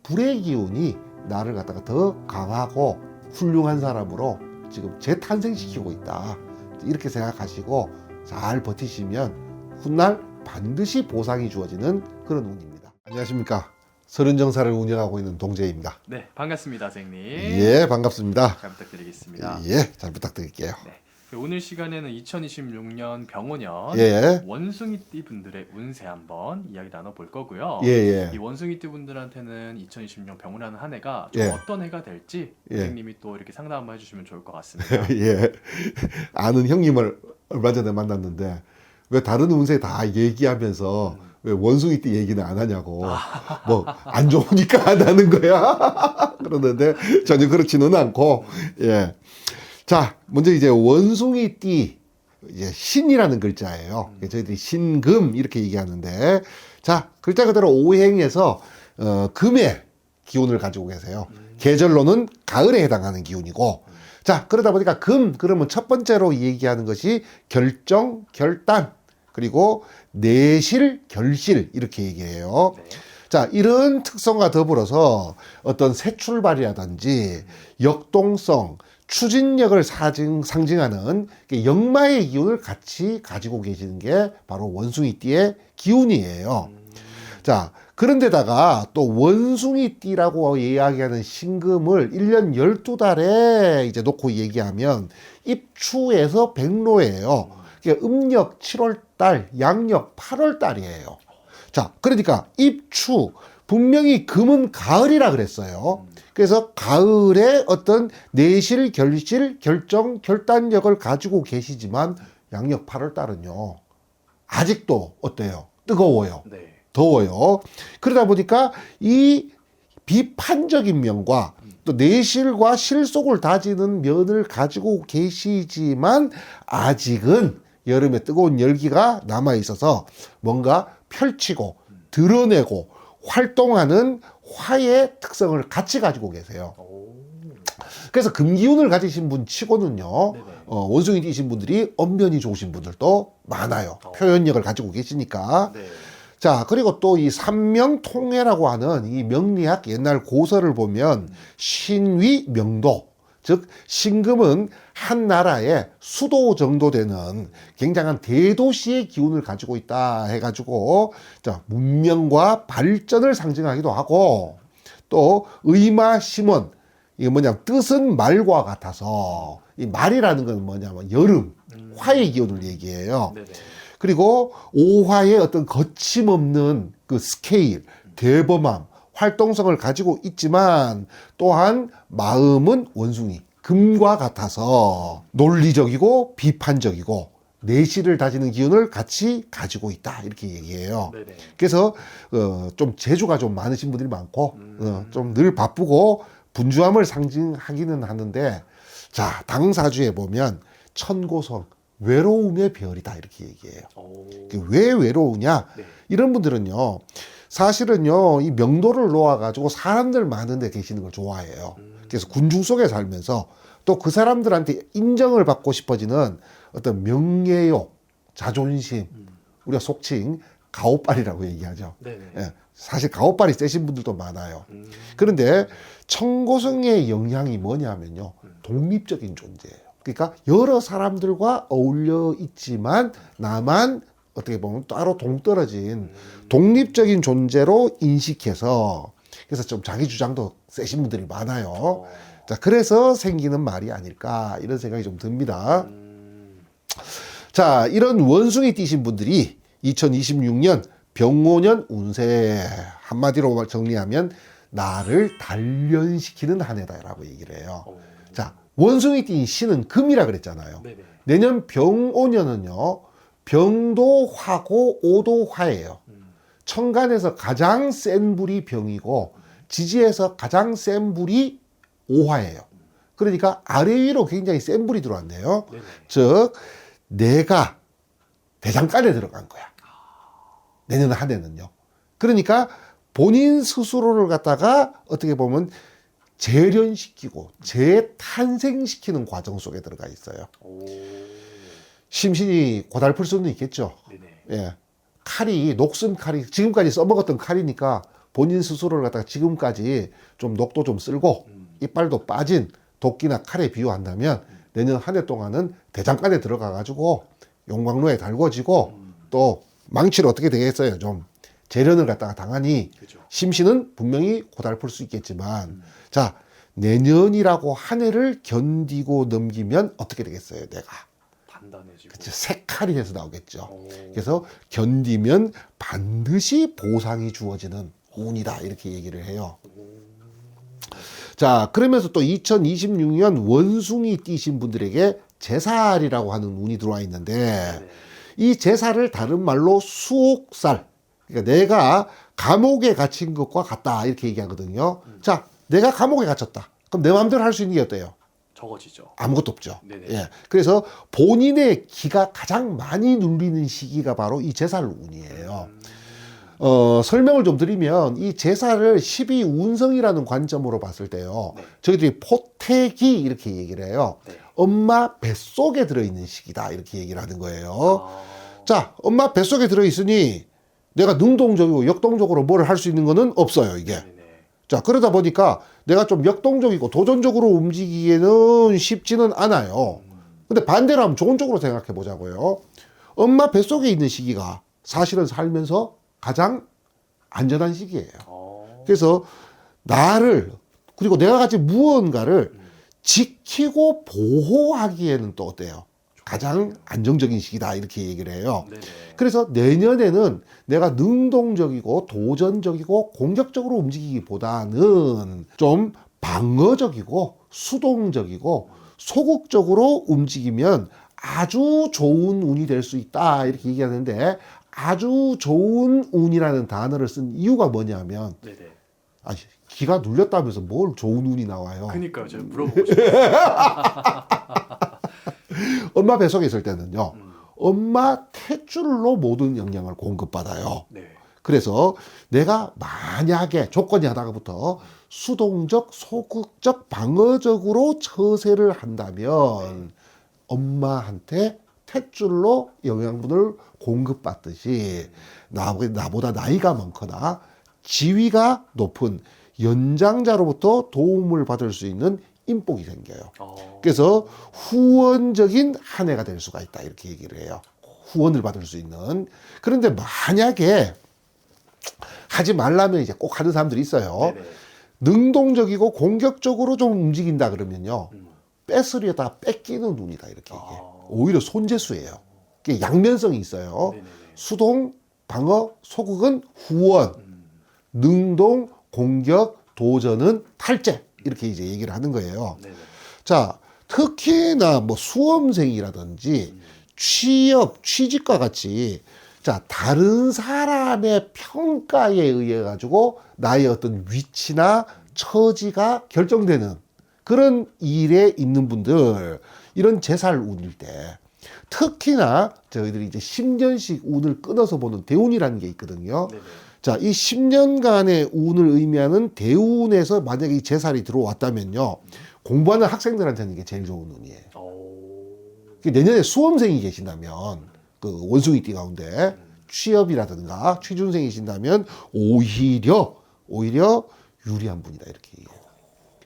불의 기운이 나를 갖다가 더 강하고 훌륭한 사람으로 지금 재탄생시키고 있다. 이렇게 생각하시고 잘 버티시면 훗날 반드시 보상이 주어지는 그런 운입니다. 안녕하십니까. 서른정사를 운영하고 있는 동재입니다. 네, 반갑습니다, 선생님. 예, 반갑습니다. 잘 부탁드리겠습니다. 예, 잘 부탁드릴게요. 네, 오늘 시간에는 2026년 병오년 예, 원숭이띠 분들의 운세 한번 이야기 나눠볼 거고요. 예, 이 원숭이띠 분들한테는 2026년 병오라는 한 해가 예. 어떤 해가 될지 예. 선생님이 또 이렇게 상담 한번 해주시면 좋을 것 같습니다. 예. 아는 형님을 얼마 전에 만났는데 왜 다른 운세 다 얘기하면서 왜 원숭이띠 얘기는 안 하냐고. 뭐 안 좋으니까 안 하는 거야. 그러는데 전혀 그렇지는 않고. 예. 자, 먼저 이제 원숭이띠 이제 신이라는 글자예요. 저희들이 신금 이렇게 얘기하는데, 자, 글자 그대로 오행에서 금의 기운을 가지고 계세요. 계절로는 가을에 해당하는 기운이고, 자, 그러다 보니까 그러면 첫 번째로 얘기하는 것이 결정, 결단, 그리고 내실, 결실 이렇게 얘기해요. 네. 자, 이런 특성과 더불어서 어떤 새 출발이라든지 역동성, 추진력을 상징하는 역마의 기운을 같이 가지고 계시는 게 바로 원숭이띠의 기운이에요. 자, 그런데다가 또 원숭이띠라고 이야기하는 신금을 1년 12달에 이제 놓고 얘기하면 입추에서 백로예요. 그러니까 음력 7월달, 양력 8월달이에요. 자, 그러니까 입추, 분명히 금은 가을이라 그랬어요. 그래서 가을에 어떤 내실, 결실, 결정, 결단력을 가지고 계시지만 양력 8월달은요. 아직도 어때요? 뜨거워요. 네. 더워요. 그러다 보니까 이 비판적인 면과 또 내실과 실속을 다지는 면을 가지고 계시지만 아직은 여름에 뜨거운 열기가 남아 있어서 뭔가 펼치고 드러내고 활동하는 화의 특성을 같이 가지고 계세요. 그래서 금기운을 가지신 분 치고는요, 네네. 원숭이띠이신 분들이 언변이 좋으신 분들도 많아요. 표현력을 가지고 계시니까. 네. 자, 그리고 또 이 삼명통해라고 하는 이 명리학 옛날 고서를 보면 신위 명도, 즉 신금은 한 나라의 수도 정도 되는 굉장한 대도시의 기운을 가지고 있다 해가지고 자, 문명과 발전을 상징하기도 하고 또 의마 심원, 이게 뭐냐면 뜻은 말과 같아서 이 말이라는 건 뭐냐면 여름, 화의 기운을 얘기해요. 네네. 그리고 오화의 어떤 거침없는 그 스케일, 대범함, 활동성을 가지고 있지만 또한 마음은 원숭이, 금과 같아서 논리적이고 비판적이고 내실을 다지는 기운을 같이 가지고 있다 이렇게 얘기해요. 네네. 그래서 좀 재주가 좀 많으신 분들이 많고 좀 늘 바쁘고 분주함을 상징하기는 하는데 자, 당사주에 보면 천고성 외로움의 별이다 이렇게 얘기해요. 왜 외로우냐? 네. 이런 분들은요, 사실은요, 이 명도를 놓아가지고 사람들 많은 데 계시는 걸 좋아해요. 그래서 군중 속에 살면서 또 그 사람들한테 인정을 받고 싶어지는 어떤 명예욕, 자존심, 우리가 속칭 가오빨이라고 얘기하죠. 네네. 예, 사실 가오빨이 세신 분들도 많아요. 그런데 청고성의 영향이 뭐냐면요, 독립적인 존재예요. 그러니까 여러 사람들과 어울려 있지만 나만 어떻게 보면 따로 동떨어진 독립적인 존재로 인식해서 그래서 좀 자기 주장도 세신 분들이 많아요. 자, 그래서 생기는 말이 아닐까 이런 생각이 좀 듭니다. 자, 이런 원숭이 띠신 분들이 2026년 병오년 운세 한마디로 정리하면 나를 단련시키는 한 해다라고 얘기를 해요. 자, 원숭이띠 신은 금이라 그랬잖아요. 네네. 내년 병오년은요, 병도 화고 오도 화예요. 천간에서 가장 센 불이 병이고 지지에서 가장 센 불이 오화예요. 그러니까 아래 위로 굉장히 센 불이 들어왔네요. 네네. 즉 내가 대장간에 들어간 거야. 내년 한 해는요. 그러니까 본인 스스로를 갖다가 어떻게 보면 재련시키고 재탄생시키는 과정 속에 들어가 있어요. 심신이 고달플 수는 있겠죠. 네네. 예. 칼이, 녹슨 칼이, 지금까지 써먹었던 칼이니까 본인 스스로를 갖다가 지금까지 좀 녹도 좀 쓸고 이빨도 빠진 도끼나 칼에 비유한다면 내년 한 해 동안은 대장간에 들어가 가지고 용광로에 달궈지고 또 망치를 어떻게 되겠어요? 좀 재련을 갖다가 당하니 그죠. 심신은 분명히 고달플 수 있겠지만 자, 내년이라고 한 해를 견디고 넘기면 어떻게 되겠어요? 내가 단단해지고. 그치, 색깔이 돼서 나오겠죠. 오. 그래서 견디면 반드시 보상이 주어지는 운이다 이렇게 얘기를 해요. 자, 그러면서 또 2026년 원숭이 띠신 분들에게 제살이라고 하는 운이 들어와 있는데 네. 이 제살을 다른 말로 수옥살, 그러니까 내가 감옥에 갇힌 것과 같다 이렇게 얘기하거든요. 자, 내가 감옥에 갇혔다. 그럼 내 마음대로 할 수 있는 게 어때요? 적어지죠. 아무것도 없죠. 네네. 예. 그래서 본인의 기가 가장 많이 눌리는 시기가 바로 이 제살 운이에요. 설명을 좀 드리면 이 제사를 12운성이라는 관점으로 봤을 때요. 네. 저희들이 포태기 이렇게 얘기를 해요. 네. 엄마 뱃속에 들어있는 시기다 이렇게 얘기를 하는 거예요. 아. 자, 엄마 뱃속에 들어있으니 내가 능동적이고 역동적으로 뭘 할 수 있는 거는 없어요, 이게. 네네. 자, 그러다 보니까 내가 좀 역동적이고 도전적으로 움직이기에는 쉽지는 않아요. 근데 반대로 하면 좋은 쪽으로 생각해 보자고요. 엄마 뱃속에 있는 시기가 사실은 살면서 가장 안전한 시기예요. 어. 그래서 나를 그리고 내가 가진 무언가를 지키고 보호하기에는 또 어때요? 가장 안정적인 시기다 이렇게 얘기를 해요. 네네. 그래서 내년에는 내가 능동적이고 도전적이고 공격적으로 움직이기보다는 좀 방어적이고 수동적이고 소극적으로 움직이면 아주 좋은 운이 될 수 있다 이렇게 얘기하는데 아주 좋은 운이라는 단어를 쓴 이유가 뭐냐면 네네. 아, 기가 눌렸다면서 뭘 좋은 운이 나와요. 그니까요. 제가 물어보고 싶어요. 엄마 뱃속에 있을 때는요. 엄마 탯줄로 모든 영향을 공급받아요. 네. 그래서 내가 만약에 조건이 하나부터 수동적, 소극적, 방어적으로 처세를 한다면 엄마한테 탯줄로 영양분을 공급받듯이 나보다 나이가 많거나 지위가 높은 연장자로부터 도움을 받을 수 있는 인복이 생겨요. 그래서 후원적인 한 해가 될 수가 있다 이렇게 얘기를 해요. 후원을 받을 수 있는. 그런데 만약에 하지 말라면 이제 꼭 하는 사람들이 있어요. 네네. 능동적이고 공격적으로 좀 움직인다 그러면요. 뺏으려다 뺏기는 운이다 이렇게 얘기해요. 오히려 손재수예요. 그게 양면성이 있어요. 네네네. 수동, 방어, 소극은 후원, 능동, 공격, 도전은 탈제 이렇게 이제 얘기를 하는 거예요. 네네. 자, 특히나 뭐 수험생이라든지 취업, 취직과 같이 자, 다른 사람의 평가에 의해 가지고 나의 어떤 위치나 처지가 결정되는 그런 일에 있는 분들, 이런 제살 운일 때 특히나 저희들이 이제 10년씩 운을 끊어서 보는 대운이라는 게 있거든요. 네네. 자, 이 10년간의 운을 의미하는 대운에서 만약에 이 제살이 들어왔다면요. 공부하는 학생들한테는 이게 제일 좋은 운이에요. 내년에 수험생이 계신다면 그 원숭이띠 가운데 취업이라든가 취준생이신다면 오히려 유리한 분이다 이렇게 얘기해요.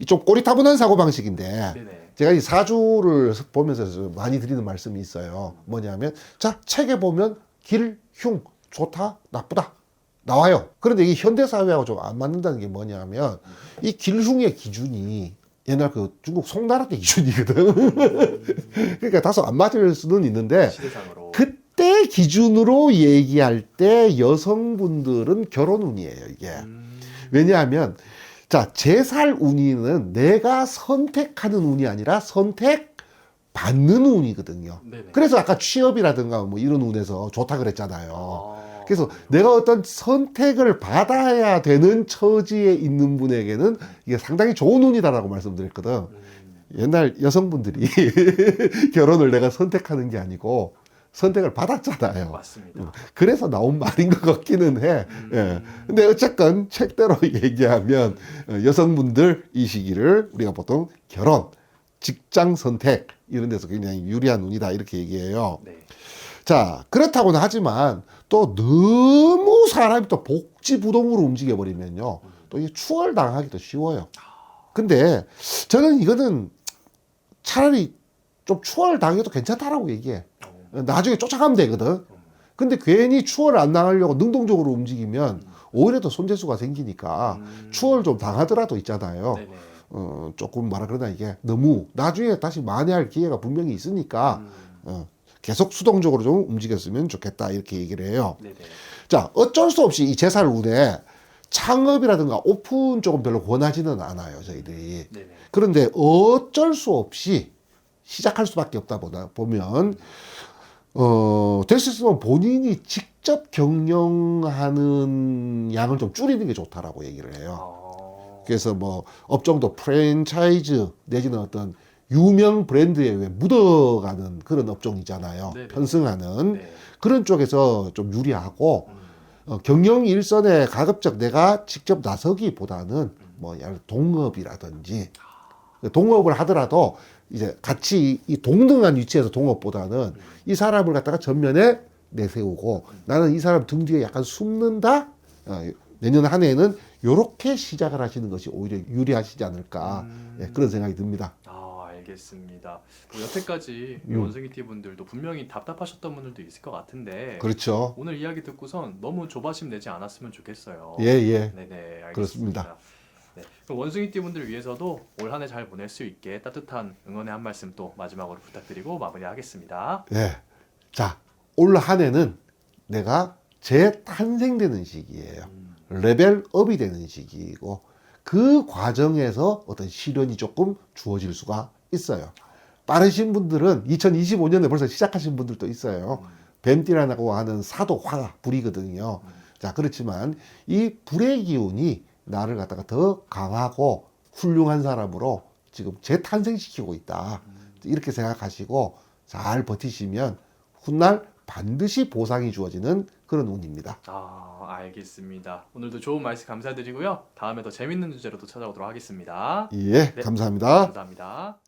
좀 꼬리타분한 사고방식인데 네네. 제가 이 사주를 보면서 많이 드리는 말씀이 있어요. 뭐냐면 자, 책에 보면 길, 흉, 좋다, 나쁘다 나와요. 그런데 이 현대사회하고 좀 안 맞는다는 게 뭐냐면 이 길흉의 기준이 옛날 그 중국 송나라 때 기준이거든. 그러니까 다소 안 맞을 수는 있는데 시대상으로. 그때 기준으로 얘기할 때 여성분들은 결혼운이에요, 이게. 왜냐하면 자, 제살 운이는 내가 선택하는 운이 아니라 선택받는 운이거든요. 네네. 그래서 아까 취업이라든가 뭐 이런 운에서 좋다 그랬잖아요. 아. 그래서 내가 어떤 선택을 받아야 되는 처지에 있는 분에게는 이게 상당히 좋은 운이다라고 말씀드렸거든. 옛날 여성분들이 결혼을 내가 선택하는 게 아니고 선택을 받았잖아요. 맞습니다. 그래서 나온 말인 것 같기는 해. 예. 근데 어쨌건 책대로 얘기하면 여성분들 이 시기를 우리가 보통 결혼, 직장 선택 이런 데서 굉장히 유리한 운이다 이렇게 얘기해요. 네. 자, 그렇다고는 하지만 또 너무 사람이 또 복지부동으로 움직여버리면요. 또 이게 추월당하기도 쉬워요. 근데 저는 이거는 차라리 좀 추월당해도 괜찮다라고 얘기해. 나중에 쫓아가면 되거든. 근데 괜히 추월 안 당하려고 능동적으로 움직이면 오히려 더 손재수가 생기니까 추월 좀 당하더라도 있잖아요. 네네. 조금 뭐라 그러나 이게 너무 나중에 다시 만회할 기회가 분명히 있으니까 계속 수동적으로 좀 움직였으면 좋겠다 이렇게 얘기를 해요. 네네. 자, 어쩔 수 없이 이 제살운에 창업이라든가 오픈 쪽은 별로 권하지는 않아요, 저희들이. 네네. 그런데 어쩔 수 없이 시작할 수밖에 없다 보면 될 수 있으면 본인이 직접 경영하는 양을 좀 줄이는 게 좋다라고 얘기를 해요. 그래서 뭐 업종도 프랜차이즈 내지는 어떤 유명 브랜드에 왜 묻어가는 그런 업종이잖아요. 네네. 편승하는 네. 그런 쪽에서 좀 유리하고 경영 일선에 가급적 내가 직접 나서기보다는 뭐 예를 들어 동업이라든지 동업을 하더라도 이제 같이 이 동등한 위치에서 동업보다는 이 사람을 갖다가 전면에 내세우고 나는 이 사람 등 뒤에 약간 숨는다. 내년 한 해에는 요렇게 시작을 하시는 것이 오히려 유리하시지 않을까 그런 생각이 듭니다. 알겠습니다. 뭐 여태까지 원숭이티 분들도 분명히 답답하셨던 분들도 있을 것 같은데 그렇죠. 오늘 이야기 듣고선 너무 조바심 내지 않았으면 좋겠어요. 예. 네네, 알겠습니다. 그렇습니다. 네, 그럼 원숭이티 분들을 위해서도 올 한 해 잘 보낼 수 있게 따뜻한 응원의 한 말씀 또 마지막으로 부탁드리고 마무리하겠습니다. 예. 자, 올 한 해는 내가 재탄생되는 시기예요. 레벨업이 되는 시기이고 그 과정에서 어떤 시련이 조금 주어질 수가 있어요. 빠르신 분들은 2025년에 벌써 시작하신 분들도 있어요. 뱀띠라고 하는 사도 화가 불이거든요. 자, 그렇지만 이 불의 기운이 나를 갖다가 더 강하고 훌륭한 사람으로 지금 재탄생시키고 있다. 이렇게 생각하시고 잘 버티시면 훗날 반드시 보상이 주어지는 그런 운입니다. 알겠습니다. 오늘도 좋은 말씀 감사드리고요. 다음에 더 재밌는 주제로 또 찾아오도록 하겠습니다. 예, 네. 감사합니다. 감사합니다.